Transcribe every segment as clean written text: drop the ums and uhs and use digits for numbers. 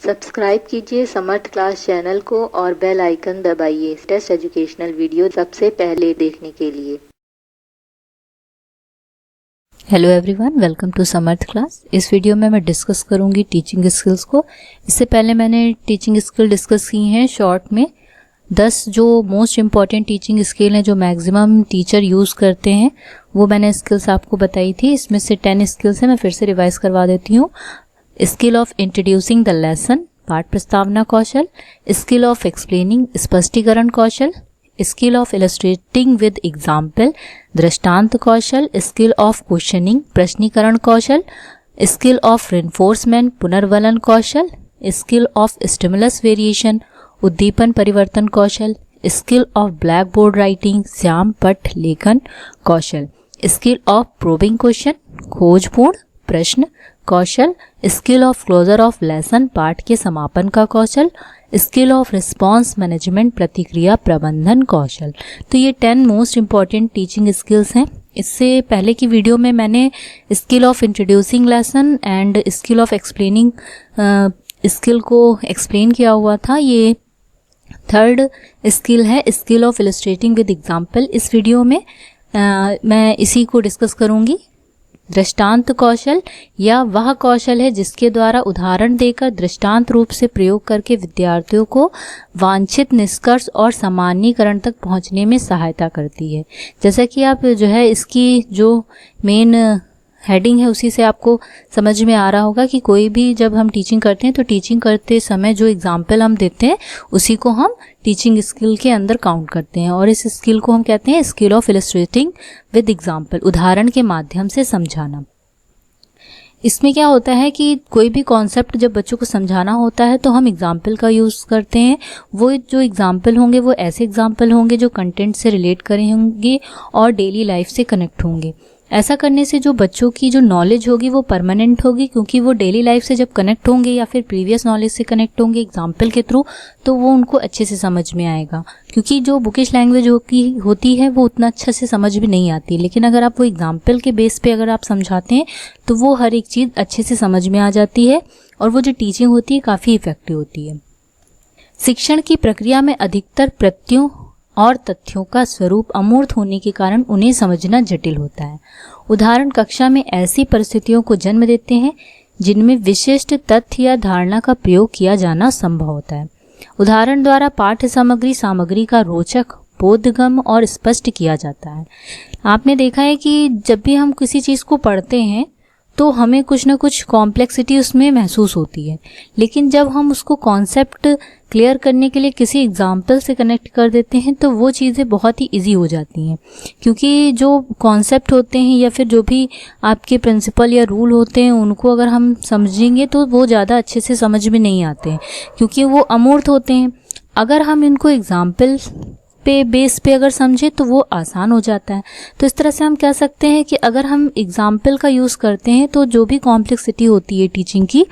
Subscribe कीजिए समर्थ class channel को और बेल आइकन दबाइए लेटेस्ट एजुकेशनल वीडियो सबसे पहले देखने के लिए। Hello everyone, welcome to Samarth class. इस वीडियो में मैं डिस्कस करूंगी टीचिंग स्किल्स को। इससे पहले मैंने टीचिंग स्किल डिस्कस की हैं शॉर्ट में 10 जो मोस्ट इम्पॉर्टेंट टीचिंग स्किल हैं जो मैक्सिमम टीचर यूज़ करते हैं, वो मैंने स्किल्स आपको बताई थी। इसमें से 10 स्किल्स हैं, मैं फिर से रिवाइज करवा देती हूँ। Skill of introducing the lesson, पाठ प्रस्तावना कौशल। स्किल ऑफ एक्सप्लेनिंग, स्पष्टीकरण कौशल। Skill of illustrating with example, दृष्टांत कौशल। स्किल ऑफ क्वेश्चनिंग, प्रश्नीकरण कौशल। स्किल ऑफ रिइंफोर्समेंट, पुनर्वलन कौशल। स्किल ऑफ स्टिमुलस वेरिएशन, उद्दीपन परिवर्तन कौशल। Skill of black board writing, श्याम पट लेखन कौशल। स्किल ऑफ प्रोबिंग क्वेश्चन, खोजपूर्ण प्रश्न कौशल। Skill of closure of lesson, पाठ के समापन का कौशल। स्किल ऑफ रिस्पांस मैनेजमेंट, प्रतिक्रिया प्रबंधन कौशल। तो ये 10 मोस्ट इम्पॉर्टेंट टीचिंग स्किल्स हैं। इससे पहले की वीडियो में मैंने skill of introducing lesson and skill of explaining skill को एक्सप्लेन किया हुआ था। ये थर्ड स्किल है, skill of illustrating with example. इस वीडियो में मैं इसी को डिस्कस करूंगी। दृष्टांत कौशल या वह कौशल है जिसके द्वारा उदाहरण देकर दृष्टांत रूप से प्रयोग करके विद्यार्थियों को वांछित निष्कर्ष और सामान्यीकरण तक पहुंचने में सहायता करती है। जैसा कि आप जो है इसकी जो मेन हेडिंग है उसी से आपको समझ में आ रहा होगा कि कोई भी जब हम टीचिंग करते हैं तो टीचिंग करते समय जो एग्जाम्पल हम देते हैं उसी को हम टीचिंग स्किल के अंदर काउंट करते हैं, और इस स्किल को हम कहते हैं skill of illustrating with example, उदाहरण के माध्यम से समझाना। इसमें क्या होता है कि कोई भी कॉन्सेप्ट जब बच्चों को समझाना होता है तो हम एग्जाम्पल का यूज़ करते हैं। वो जो एग्जाम्पल होंगे वो ऐसे एग्जाम्पल होंगे जो कंटेंट से रिलेट करेंगे और डेली लाइफ से कनेक्ट होंगे। ऐसा करने से जो बच्चों की जो नॉलेज होगी वो परमानेंट होगी, क्योंकि वो डेली लाइफ से जब कनेक्ट होंगे या फिर प्रीवियस नॉलेज से कनेक्ट होंगे एग्जाम्पल के थ्रू, तो वो उनको अच्छे से समझ में आएगा। क्योंकि जो बुकिश लैंग्वेज होती है वो उतना अच्छा से समझ भी नहीं आती, लेकिन अगर आप वो एग्जाम्पल के बेस पे अगर आप समझाते हैं तो वो हर एक चीज़ अच्छे से समझ में आ जाती है और वो जो टीचिंग होती है काफ़ी इफेक्टिव होती है। शिक्षण की प्रक्रिया में अधिकतर प्रत्ययों और तथ्यों का स्वरूप अमूर्त होने के कारण उन्हें समझना जटिल होता है। उदाहरण कक्षा में ऐसी परिस्थितियों को जन्म देते हैं जिनमें विशिष्ट तथ्य या धारणा का प्रयोग किया जाना संभव होता है। उदाहरण द्वारा पाठ्य सामग्री का रोचक, बोधगम्य और स्पष्ट किया जाता है। आपने देखा है कि जब भी हम किसी चीज़ को पढ़ते हैं तो हमें कुछ ना कुछ कॉम्प्लेक्सिटी उसमें महसूस होती है, लेकिन जब हम उसको कॉन्सेप्ट क्लियर करने के लिए किसी एग्जाम्पल से कनेक्ट कर देते हैं तो वो चीज़ें बहुत ही इजी हो जाती हैं। क्योंकि जो कॉन्सेप्ट होते हैं या फिर जो भी आपके प्रिंसिपल या रूल होते हैं उनको अगर हम समझेंगे तो वो ज़्यादा अच्छे से समझ में नहीं आते हैं, क्योंकि वो अमूर्त होते हैं। अगर हम इनको एग्जाम्पल पे बेस पे अगर समझे तो वो आसान हो जाता है। तो इस तरह से हम कह सकते हैं कि अगर हम एग्जाम्पल का यूज़ करते हैं तो जो भी कॉम्प्लेक्सिटी होती है टीचिंग की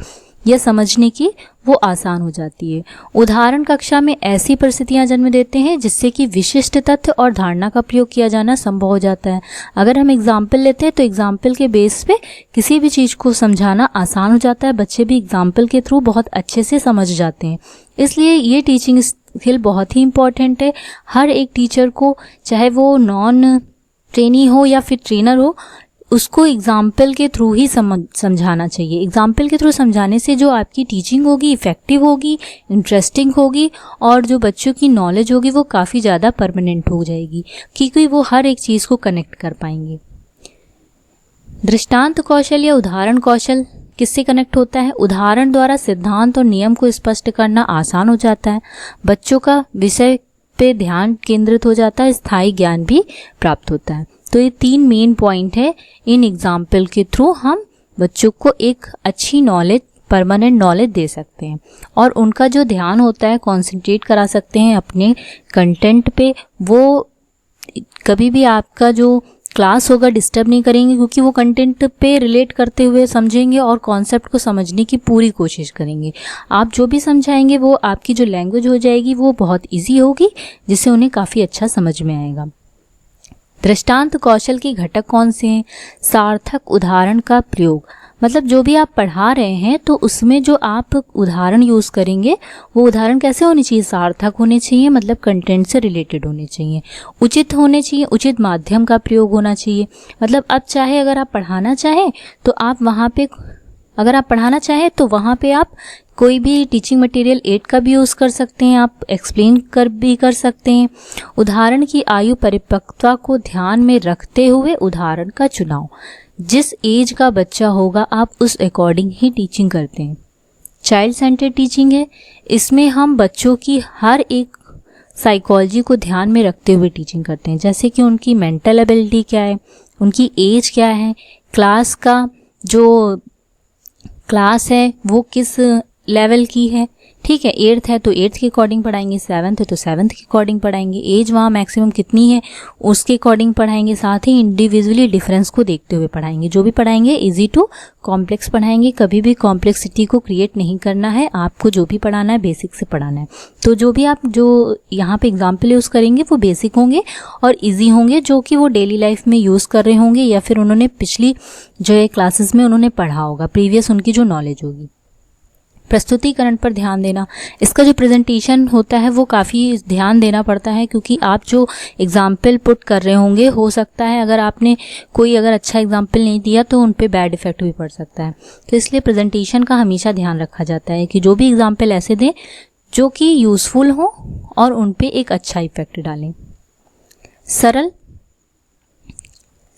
या समझने की वो आसान हो जाती है। उदाहरण कक्षा में ऐसी परिस्थितियां जन्म देते हैं जिससे कि विशिष्ट तथ्य और धारणा का प्रयोग किया जाना संभव हो जाता है। अगर हम एग्जाम्पल लेते हैं तो एग्जाम्पल के बेस पे किसी भी चीज़ को समझाना आसान हो जाता है। बच्चे भी एग्जाम्पल के थ्रू बहुत अच्छे से समझ जाते हैं। इसलिए ये टीचिंग स्किल बहुत ही इम्पॉर्टेंट है। हर एक टीचर को, चाहे वो नॉन ट्रेनी हो या फिर ट्रेनर हो, उसको एग्जाम्पल के थ्रू ही समझाना चाहिए। एग्जाम्पल के थ्रू समझाने से जो आपकी टीचिंग होगी इफ़ेक्टिव होगी, इंटरेस्टिंग होगी और जो बच्चों की नॉलेज होगी वो काफ़ी ज़्यादा परमानेंट हो जाएगी, क्योंकि वो हर एक चीज़ को कनेक्ट कर पाएंगे। दृष्टांत कौशल या उदाहरण कौशल किससे कनेक्ट होता है? उदाहरण द्वारा सिद्धांत और नियम को स्पष्ट करना आसान हो जाता है। बच्चों का विषय पे ध्यान केंद्रित हो जाता है, स्थायी ज्ञान भी प्राप्त होता है। तो ये 3 मेन पॉइंट है। इन एग्जाम्पल के थ्रू हम बच्चों को एक अच्छी नॉलेज, परमानेंट नॉलेज दे सकते हैं और उनका जो ध्यान होता है कंसंट्रेट करा सकते हैं अपने कंटेंट पे। वो कभी भी आपका जो क्लास होगा डिस्टर्ब नहीं करेंगे, क्योंकि वो कंटेंट पे रिलेट करते हुए समझेंगे और कॉन्सेप्ट को समझने की पूरी कोशिश करेंगे। आप जो भी समझाएंगे वो आपकी जो लैंग्वेज हो जाएगी वो बहुत ईजी होगी, जिससे उन्हें काफ़ी अच्छा समझ में आएगा। दृष्टांत कौशल के घटक कौन से हैं? सार्थक उदाहरण का प्रयोग, मतलब जो भी आप पढ़ा रहे हैं तो उसमें जो आप उदाहरण यूज़ करेंगे वो उदाहरण कैसे होने चाहिए, सार्थक होने चाहिए, मतलब कंटेंट से रिलेटेड होने चाहिए, उचित होने चाहिए, उचित माध्यम का प्रयोग होना चाहिए। मतलब अब चाहे अगर आप पढ़ाना चाहें तो आप वहाँ पे, अगर आप पढ़ाना चाहें तो वहाँ पे आप कोई भी टीचिंग मटेरियल एड का भी यूज़ कर सकते हैं, आप एक्सप्लेन कर सकते हैं। उदाहरण की आयु परिपक्वता को ध्यान में रखते हुए उदाहरण का चुनाव, जिस एज का बच्चा होगा आप उस अकॉर्डिंग ही टीचिंग करते हैं। चाइल्ड सेंटर्ड टीचिंग है, इसमें हम बच्चों की हर एक साइकोलॉजी को ध्यान में रखते हुए टीचिंग करते हैं, जैसे कि उनकी मेंटल एबिलिटी क्या है, उनकी एज क्या है, क्लास का जो क्लास है वो किस लेवल की है, ठीक है। 8th है तो 8th के अकॉर्डिंग पढ़ाएंगे, 7th है तो 7th के अकॉर्डिंग पढ़ाएंगे, एज वहाँ मैक्सिमम कितनी है उसके अकॉर्डिंग पढ़ाएंगे, साथ ही इंडिविजुअली डिफरेंस को देखते हुए पढ़ाएंगे। जो भी पढ़ाएंगे इजी टू कॉम्प्लेक्स पढ़ाएंगे, कभी भी कॉम्प्लेक्सिटी को क्रिएट नहीं करना है, आपको जो भी पढ़ाना है बेसिक से पढ़ाना है। तो जो भी आप जो यहाँ पे एग्जाम्पल यूज़ करेंगे वो बेसिक होंगे और ईजी होंगे, जो कि वो डेली लाइफ में यूज़ कर रहे होंगे या फिर उन्होंने पिछली जो है क्लासेस में उन्होंने पढ़ा होगा, प्रीवियस उनकी जो नॉलेज होगी। प्रस्तुतिकरण पर ध्यान देना, इसका जो प्रेजेंटेशन होता है वो काफ़ी ध्यान देना पड़ता है, क्योंकि आप जो एग्जाम्पल पुट कर रहे होंगे, हो सकता है अगर आपने कोई अगर अच्छा एग्जाम्पल नहीं दिया तो उन पे बैड इफेक्ट भी पड़ सकता है। तो इसलिए प्रेजेंटेशन का हमेशा ध्यान रखा जाता है कि जो भी एग्जाम्पल ऐसे दें जो कि यूज़फुल हो और उन पे एक अच्छा इफेक्ट डालें।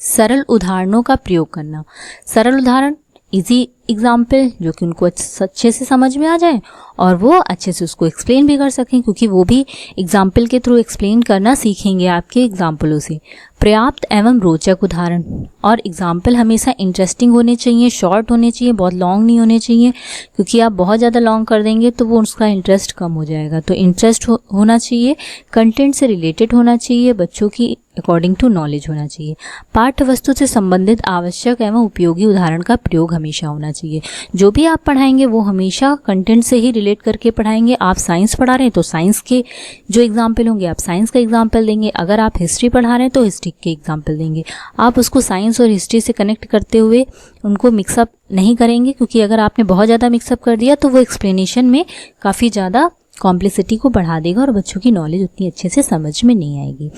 सरल उदाहरणों का प्रयोग करना, सरल उदाहरण, इजी एग्जाम्पल जो कि उनको अच्छे से समझ में आ जाए और वो अच्छे से उसको एक्सप्लेन भी कर सकें, क्योंकि वो भी एग्जाम्पल के थ्रू एक्सप्लेन करना सीखेंगे आपके एग्जाम्पलों से। पर्याप्त एवं रोचक उदाहरण, और एग्जाम्पल हमेशा इंटरेस्टिंग होने चाहिए, शॉर्ट होने चाहिए, बहुत लॉन्ग नहीं होने चाहिए, क्योंकि आप बहुत ज़्यादा लॉन्ग कर देंगे तो वो उसका इंटरेस्ट कम हो जाएगा। तो इंटरेस्ट होना चाहिए, कंटेंट से रिलेटेड होना चाहिए, बच्चों की अकॉर्डिंग टू नॉलेज होना चाहिए। पाठ्य वस्तु से संबंधित आवश्यक एवं उपयोगी उदाहरण का प्रयोग हमेशा होना चाहिए। जो भी आप पढ़ाएंगे वो हमेशा कंटेंट से ही रिलेट करके पढ़ाएंगे। आप साइंस पढ़ा रहे हैं तो साइंस के जो एग्जाम्पल होंगे आप साइंस का एग्जाम्पल देंगे, अगर आप हिस्ट्री पढ़ा रहे हैं तो हिस्ट्री के एग्जाम्पल देंगे। आप उसको साइंस और हिस्ट्री से कनेक्ट करते हुए उनको मिक्सअप नहीं करेंगे, क्योंकि अगर आपने बहुत ज़्यादा मिक्सअप कर दिया तो वो एक्सप्लेनेशन में काफ़ी ज़्यादा कॉम्प्लेक्सिटी को बढ़ा देगा और बच्चों की नॉलेज उतनी अच्छे से समझ में नहीं आएगी।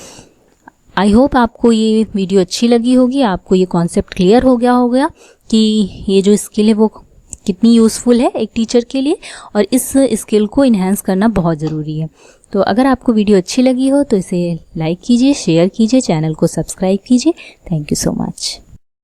आई होप आपको ये वीडियो अच्छी लगी होगी, आपको ये कॉन्सेप्ट क्लियर हो गया होगा कि ये जो स्किल है वो कितनी यूज़फुल है एक टीचर के लिए, और इस स्किल को इन्हेंस करना बहुत ज़रूरी है। तो अगर आपको वीडियो अच्छी लगी हो तो इसे लाइक कीजिए, शेयर कीजिए, चैनल को सब्सक्राइब कीजिए। Thank you so much.